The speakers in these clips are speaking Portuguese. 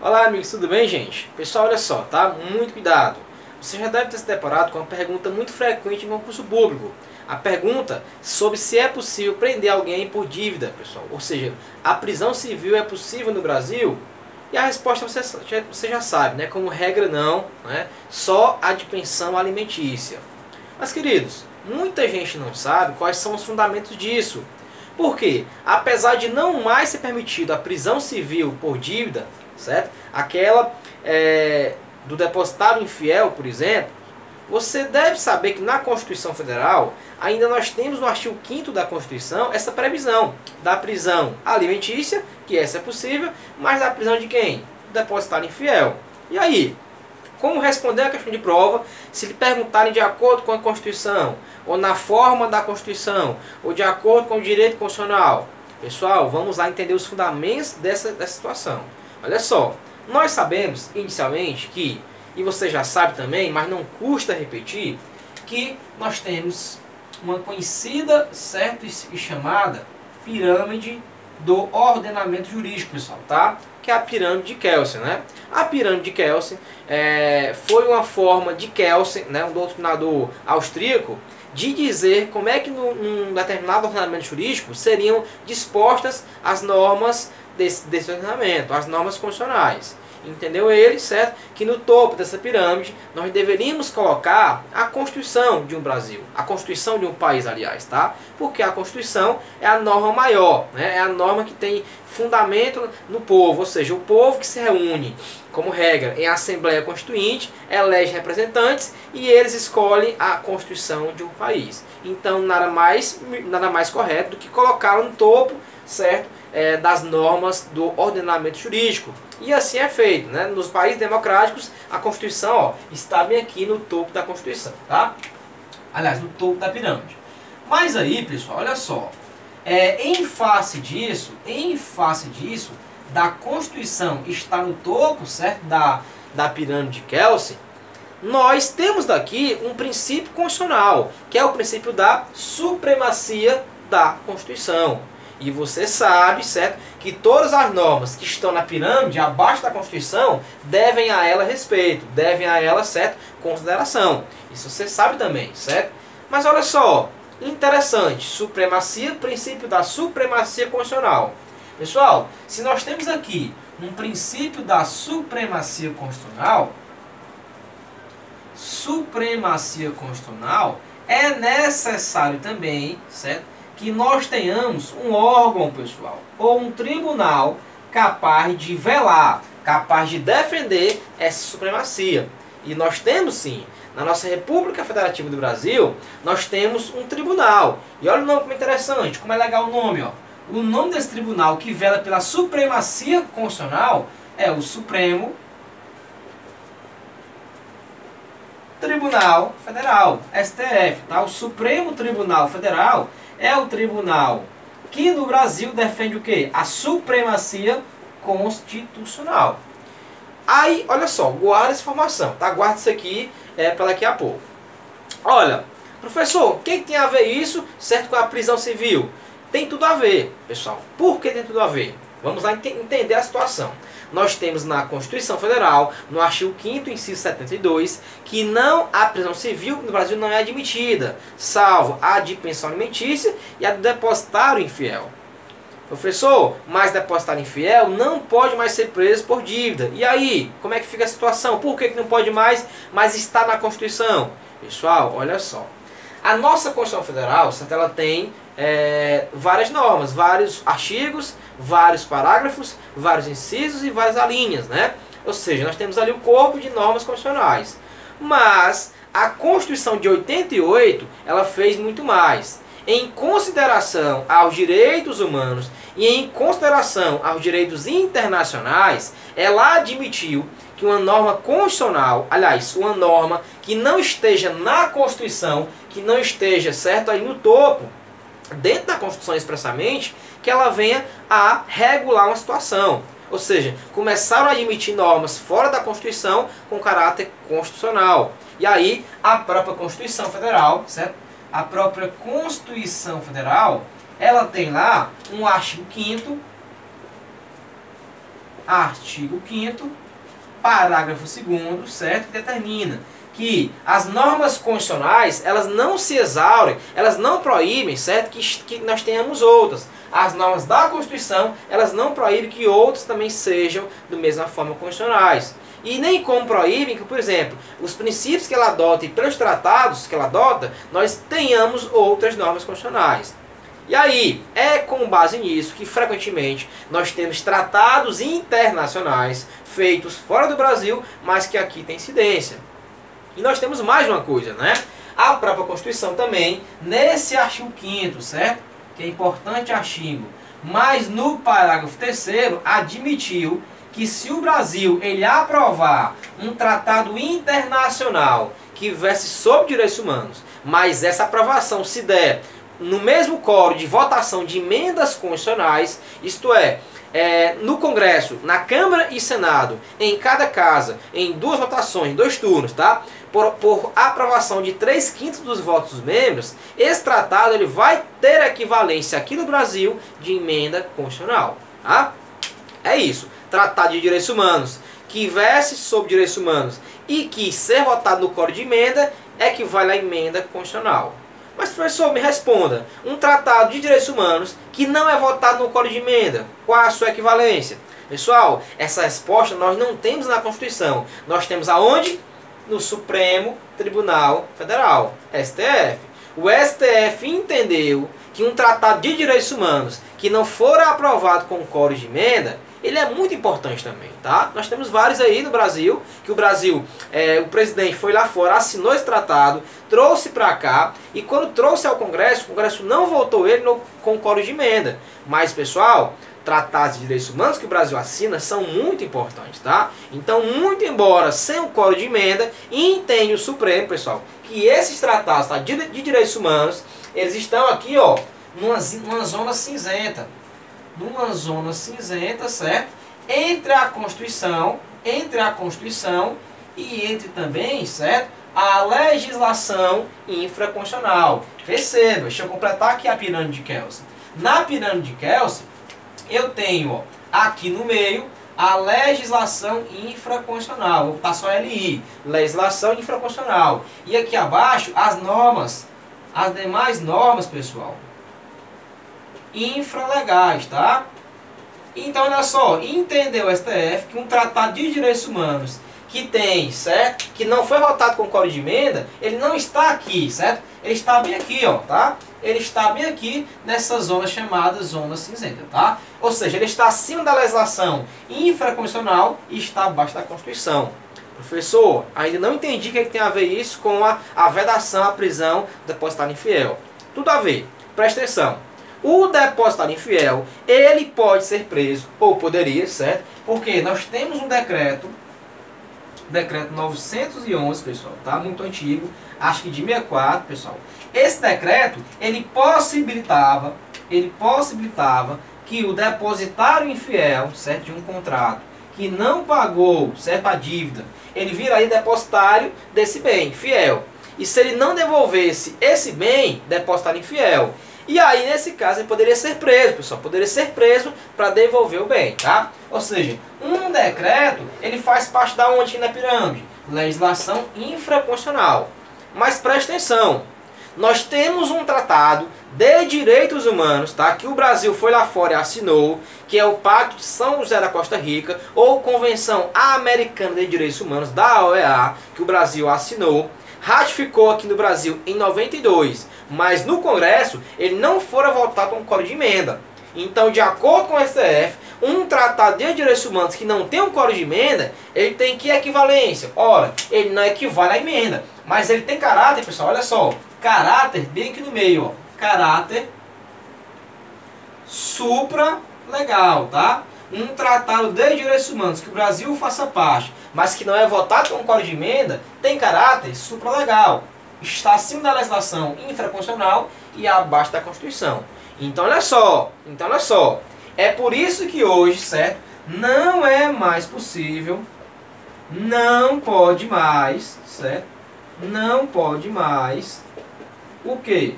Olá amigos, tudo bem gente? Pessoal, olha só, tá? Muito cuidado. Você já deve ter se deparado com uma pergunta muito frequente em concurso público. A pergunta sobre se é possível prender alguém por dívida, pessoal. Ou seja, a prisão civil é possível no Brasil? E a resposta você já sabe, né? Como regra não, né? Só a de pensão alimentícia. Mas queridos, muita gente não sabe quais são os fundamentos disso. Por quê? Apesar de não mais ser permitido a prisão civil por dívida, certo? Aquela do depositário infiel, por exemplo, você deve saber que na Constituição Federal ainda nós temos no artigo 5º da Constituição essa previsão da prisão alimentícia, que essa é possível, mas da prisão de quem? Do depositário infiel. E aí? Como responder a questão de prova se lhe perguntarem de acordo com a Constituição, ou na forma da Constituição, ou de acordo com o direito constitucional? Pessoal, vamos lá entender os fundamentos dessa situação. Olha só, nós sabemos inicialmente que, e você já sabe também, mas não custa repetir, que nós temos uma conhecida, certo, e chamada pirâmide do ordenamento jurídico, pessoal, tá? Que é a pirâmide de Kelsen, né? A pirâmide de Kelsen foi uma forma de Kelsen, né, um doutrinador austríaco, de dizer como é que num determinado ordenamento jurídico seriam dispostas as normas desse ordenamento, as normas constitucionais. Entendeu ele, certo? Que no topo dessa pirâmide nós deveríamos colocar a Constituição de um Brasil, a Constituição de um país, aliás, tá? Porque a Constituição é a norma maior, né? É a norma que tem fundamento no povo, ou seja, o povo que se reúne, como regra, em Assembleia Constituinte, elege representantes e eles escolhem a Constituição de um país. Então, nada mais correto do que colocá-la no topo, certo? Das normas do ordenamento jurídico. E assim é feito, né? Nos países democráticos, a Constituição, ó, está bem aqui no topo da Constituição, tá? Aliás, no topo da pirâmide. Mas aí, pessoal, olha só, em face disso, da Constituição está no topo, certo? Da pirâmide de Kelsen, nós temos daqui um princípio constitucional, que é o princípio da supremacia da Constituição. E você sabe, certo, que todas as normas que estão na pirâmide, abaixo da Constituição, devem a ela respeito, devem a ela, certo, consideração. Isso você sabe também, certo? Mas olha só, interessante, supremacia, princípio da supremacia constitucional. Pessoal, se nós temos aqui um princípio da supremacia constitucional, é necessário também, certo, que nós tenhamos um órgão, pessoal, ou um tribunal capaz de velar, capaz de defender essa supremacia. E nós temos sim, na nossa República Federativa do Brasil, nós temos um tribunal. E olha o nome como é interessante, como é legal o nome, ó. O nome desse tribunal que vela pela supremacia constitucional é o Supremo Tribunal Federal, STF, tá? O Supremo Tribunal Federal é o tribunal que no Brasil defende o quê? A supremacia constitucional. Aí, olha só, guarda essa informação, tá? Guarda isso aqui para daqui a pouco. Olha, professor, o que tem a ver isso, certo, com a prisão civil? Tem tudo a ver, pessoal. Por que tem tudo a ver? Vamos lá entender a situação. Nós temos na Constituição Federal, no artigo 5º, inciso 72, que a prisão civil no Brasil não é admitida, salvo a de pensão alimentícia e a do depositário infiel. Professor, mas depositário infiel não pode mais ser preso por dívida. E aí, como é que fica a situação? Por que não pode mais, mas está na Constituição? Pessoal, olha só. A nossa Constituição Federal, ela tem várias normas, vários artigos, vários parágrafos, vários incisos e várias alíneas, né? Ou seja, nós temos ali o corpo de normas constitucionais. Mas a Constituição de 88, ela fez muito mais. Em consideração aos direitos humanos e em consideração aos direitos internacionais, ela admitiu que uma norma constitucional, aliás, uma norma que não esteja na Constituição, que não esteja, certo, aí no topo, dentro da Constituição expressamente, que ela venha a regular uma situação. Ou seja, começaram a admitir normas fora da Constituição com caráter constitucional. E aí, a própria Constituição Federal, certo? A própria Constituição Federal, ela tem lá um artigo 5º artigo 5º, parágrafo 2º, certo? Que determina que as normas constitucionais, elas não se exaurem, elas não proíbem, certo? Que nós tenhamos outras. As normas da Constituição, elas não proíbem que outros também sejam da mesma forma constitucionais. E nem como proíbem que, por exemplo, os princípios que ela adota e pelos tratados que ela adota, nós tenhamos outras normas constitucionais. E aí, é com base nisso que frequentemente nós temos tratados internacionais feitos fora do Brasil, mas que aqui tem incidência. E nós temos mais uma coisa, né? A própria Constituição também, nesse artigo 5º, certo? Que é importante artigo, mas no parágrafo 3º admitiu que se o Brasil ele aprovar um tratado internacional que verse sobre direitos humanos, mas essa aprovação se der no mesmo quórum de votação de emendas constitucionais, isto é, no Congresso, na Câmara e Senado, em cada casa, em 2 votações, 2 turnos, tá? Por aprovação de 3/5 dos votos dos membros, esse tratado ele vai ter equivalência aqui no Brasil de emenda constitucional, tá? É isso. Tratado de direitos humanos que verse sobre direitos humanos e que ser votado no quórum de emenda equivale à emenda constitucional. Mas, professor, me responda, um tratado de direitos humanos que não é votado no quórum de emenda, qual a sua equivalência? Pessoal, essa resposta nós não temos na Constituição. Nós temos aonde? No Supremo Tribunal Federal, STF. O STF entendeu que um tratado de direitos humanos que não for aprovado com quórum de emenda, ele é muito importante também, tá? Nós temos vários aí no Brasil, que o Brasil, o presidente foi lá fora, assinou esse tratado, trouxe para cá, e quando trouxe ao Congresso, o Congresso não votou ele com quórum de emenda. Mas, pessoal, tratados de direitos humanos que o Brasil assina são muito importantes, tá? Então, muito embora sem o quórum de emenda, entende o Supremo, pessoal, que esses tratados, tá, de direitos humanos, eles estão aqui, ó, numa zona cinzenta. Numa zona cinzenta, certo? Entre a Constituição e entre também, certo? A legislação infraconstitucional. Perceba, deixa eu completar aqui a pirâmide de Kelsen. Na pirâmide de Kelsen, eu tenho, ó, aqui no meio a legislação infraconstitucional. Vou botar só LI, legislação infraconstitucional. E aqui abaixo as normas, as demais normas, pessoal, infralegais, tá? Então, olha só, entendeu o STF que um tratado de direitos humanos que tem, certo? Que não foi votado com quórum de emenda, ele não está aqui, certo? Ele está bem aqui, ó, tá? Ele está bem aqui nessa zona chamada zona cinzenta, tá? Ou seja, ele está acima da legislação infraconstitucional e está abaixo da Constituição. Professor, ainda não entendi o que tem a ver isso com a vedação à prisão do depositário infiel. Tudo a ver. Presta atenção. O depositário infiel, ele pode ser preso, ou poderia, certo? Porque nós temos um decreto 911, pessoal, tá? Muito antigo, acho que de 64, pessoal. Esse decreto, ele possibilitava que o depositário infiel, certo? De um contrato, que não pagou, certo? A dívida, ele viraria depositário desse bem, fiel. E se ele não devolvesse esse bem, depositário infiel, e aí, nesse caso, ele poderia ser preso, pessoal. Poderia ser preso para devolver o bem, tá? Ou seja, um decreto, ele faz parte da onde na pirâmide? Legislação infraconstitucional. Mas preste atenção. Nós temos um tratado de direitos humanos, tá? Que o Brasil foi lá fora e assinou, que é o Pacto de São José da Costa Rica, ou Convenção Americana de Direitos Humanos, da OEA, que o Brasil assinou, ratificou aqui no Brasil em 92, mas no Congresso ele não fora votado com quórum de emenda. Então, de acordo com o STF, um tratado de direitos humanos que não tem um quórum de emenda, ele tem que equivalência. Ora, ele não equivale à emenda, mas ele tem caráter, pessoal, olha só, caráter bem aqui no meio, ó, caráter supralegal, tá? Um tratado de direitos humanos que o Brasil faça parte, mas que não é votado com quórum de emenda, tem caráter supralegal. Está acima da legislação infraconstitucional e abaixo da Constituição. Então, olha só. É por isso que hoje, certo? Não é mais possível, não pode mais, certo? Não pode mais o quê?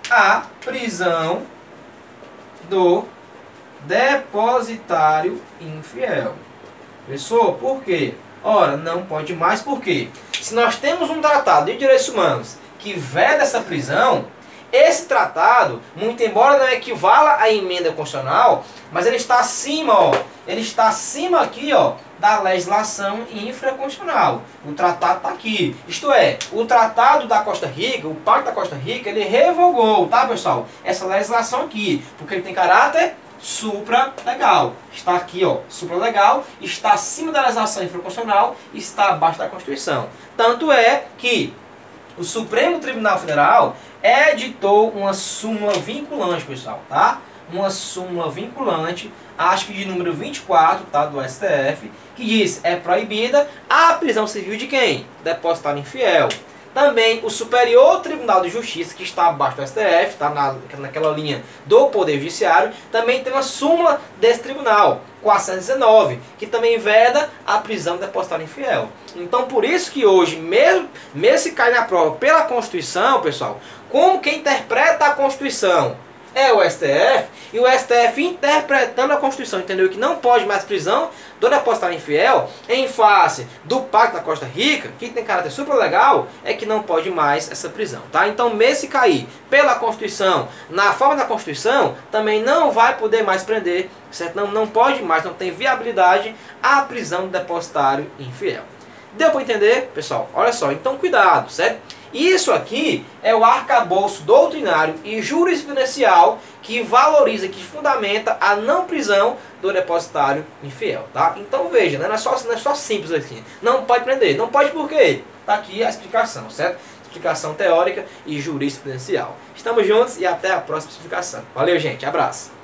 A prisão do depositário infiel. Professor, por quê? Ora, não pode mais, por quê? Se nós temos um tratado de direitos humanos que veda essa prisão, esse tratado, muito embora não equivala à emenda constitucional, mas ele está acima, ó, ele está acima aqui, ó, da legislação infraconstitucional. O tratado está aqui. Isto é, o tratado da Costa Rica, o Pacto da Costa Rica, ele revogou, tá, pessoal? Essa legislação aqui, porque ele tem caráter supralegal. Está aqui, ó, supralegal, está acima da legislação infraconstitucional, está abaixo da Constituição. Tanto é que o Supremo Tribunal Federal editou uma súmula vinculante, pessoal, tá? Uma súmula vinculante, acho que de número 24, tá, do STF, que diz: é proibida a prisão civil de quem? Depositário infiel. Também o Superior Tribunal de Justiça, que está abaixo do STF, tá naquela linha do Poder Judiciário, também tem uma súmula desse tribunal, 419, que também veda a prisão depositário infiel. Então, por isso que hoje, mesmo se cai na prova pela Constituição, pessoal, como quem interpreta a Constituição é o STF, e o STF interpretando a Constituição entendeu que não pode mais prisão do depositário infiel em face do Pacto da Costa Rica, que tem caráter supralegal, é que não pode mais essa prisão, tá? Então, mesmo se cair pela Constituição, na forma da Constituição, também não vai poder mais prender, certo? Não pode mais, não tem viabilidade a prisão do depositário infiel. Deu para entender, pessoal? Olha só, então cuidado, certo? Isso aqui é o arcabouço doutrinário e jurisprudencial que valoriza, que fundamenta a não prisão do depositário infiel, tá? Então veja, né? Não é só simples aqui. Não pode prender. Não pode por quê? Tá aqui a explicação, certo? Explicação teórica e jurisprudencial. Estamos juntos e até a próxima explicação. Valeu, gente. Abraço.